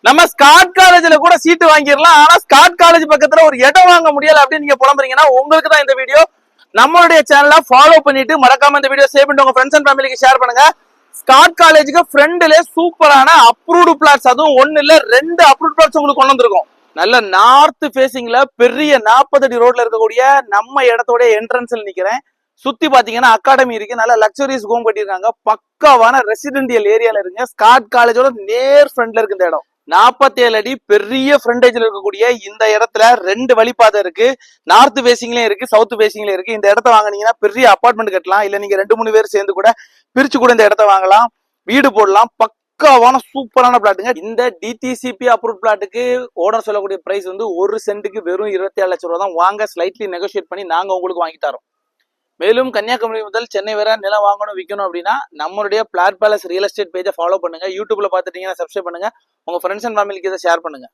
நம்ம ஸ்காட் காலேஜ்ல கூட சீட்டு வாங்கிடலாம். ஆனா ஸ்காட் காலேஜ் பக்கத்துல ஒரு இடம் வாங்க முடியல அப்படின்னு நீங்க புலம்புறீங்கன்னா உங்களுக்கு தான் இந்த வீடியோ. நம்மளுடைய சேனலை ஃபாலோ பண்ணிட்டு மறக்காம இந்த வீடியோ சேவ் பண்ணிட்டு உங்க ஃப்ரெண்ட்ஸ் அண்ட் ஃபேமிலிக்கு ஷேர் பண்ணுங்க. ஸ்காட் காலேஜுக்கு ஃப்ரெண்ட்ல சூப்பரான அப்ரூவ்டு பிளாட்ஸ், அதுவும் ஒன்னு இல்ல 2 அப்ரூவ்ட் பிளாட்ஸ் உங்களுக்கு கொண்டு வந்திருக்கோம். நல்ல நார்த் ஃபேசிங்ல பெரிய 40 அடி ரோட்ல இருக்கக்கூடிய நம்ம இடத்தோட என்ட்ரன்ஸ்ல நிக்கிறேன். சுத்தி பாத்தீங்கன்னா அகாடமி இருக்கு, நல்ல லக்ஸரிஸ் ஹோம் கட்டிருக்காங்க, பக்காவான ரெசிடென்டியல் ஏரியால இருக்குங்க. ஸ்காட் காலேஜோட நேர் ஃப்ரண்ட்ல இருக்கு இந்த இடம். 47 அடி பெரிய ஃப்ரண்டேஜ்ல இருக்கக்கூடிய இந்த இடத்துல 2 வழிபாதை இருக்கு. நார்த் ஃபேசிங்லயும் இருக்கு, சவுத் ஃபேசிங்லயும் இருக்கு. இந்த இடத்த வாங்கினீங்கன்னா பெரிய அபார்ட்மெண்ட் கட்டலாம், இல்ல நீங்க 2-3 பேர் சேர்ந்து கூட பிரிச்சு கூட இந்த இடத்த வாங்கலாம், வீடு போடலாம். பக்காவான சூப்பரான பிளாட்டுங்க. இந்த டிடிசிபி அப்ரூவ் பிளாட்டுக்கு ஓனர் சொல்லக்கூடிய பிரைஸ் வந்து 1 சென்ட்டுக்கு வெறும் 27 லட்சம் ரூபாய் தான். வாங்க ஸ்லைட்லி நெகோசியேட் பண்ணி நாங்க உங்களுக்கு வாங்கி தரோம். மேலும் கன்னியாகுமரி முதல் சென்னை வரை நிலம் வாங்கணும் விற்கணும் அப்படின்னா நம்மளுடைய பிளாட் பேலஸ் ரியல் எஸ்டேட் பேஜை ஃபாலோ பண்ணுங்க. யூடியூப்ல பாத்துட்டீங்கன்னா சப்ஸ்கிரைப் பண்ணுங்க. உங்க ஃப்ரெண்ட்ஸ் அண்ட் ஃபேமிலிக்கு இதை ஷேர் பண்ணுங்க.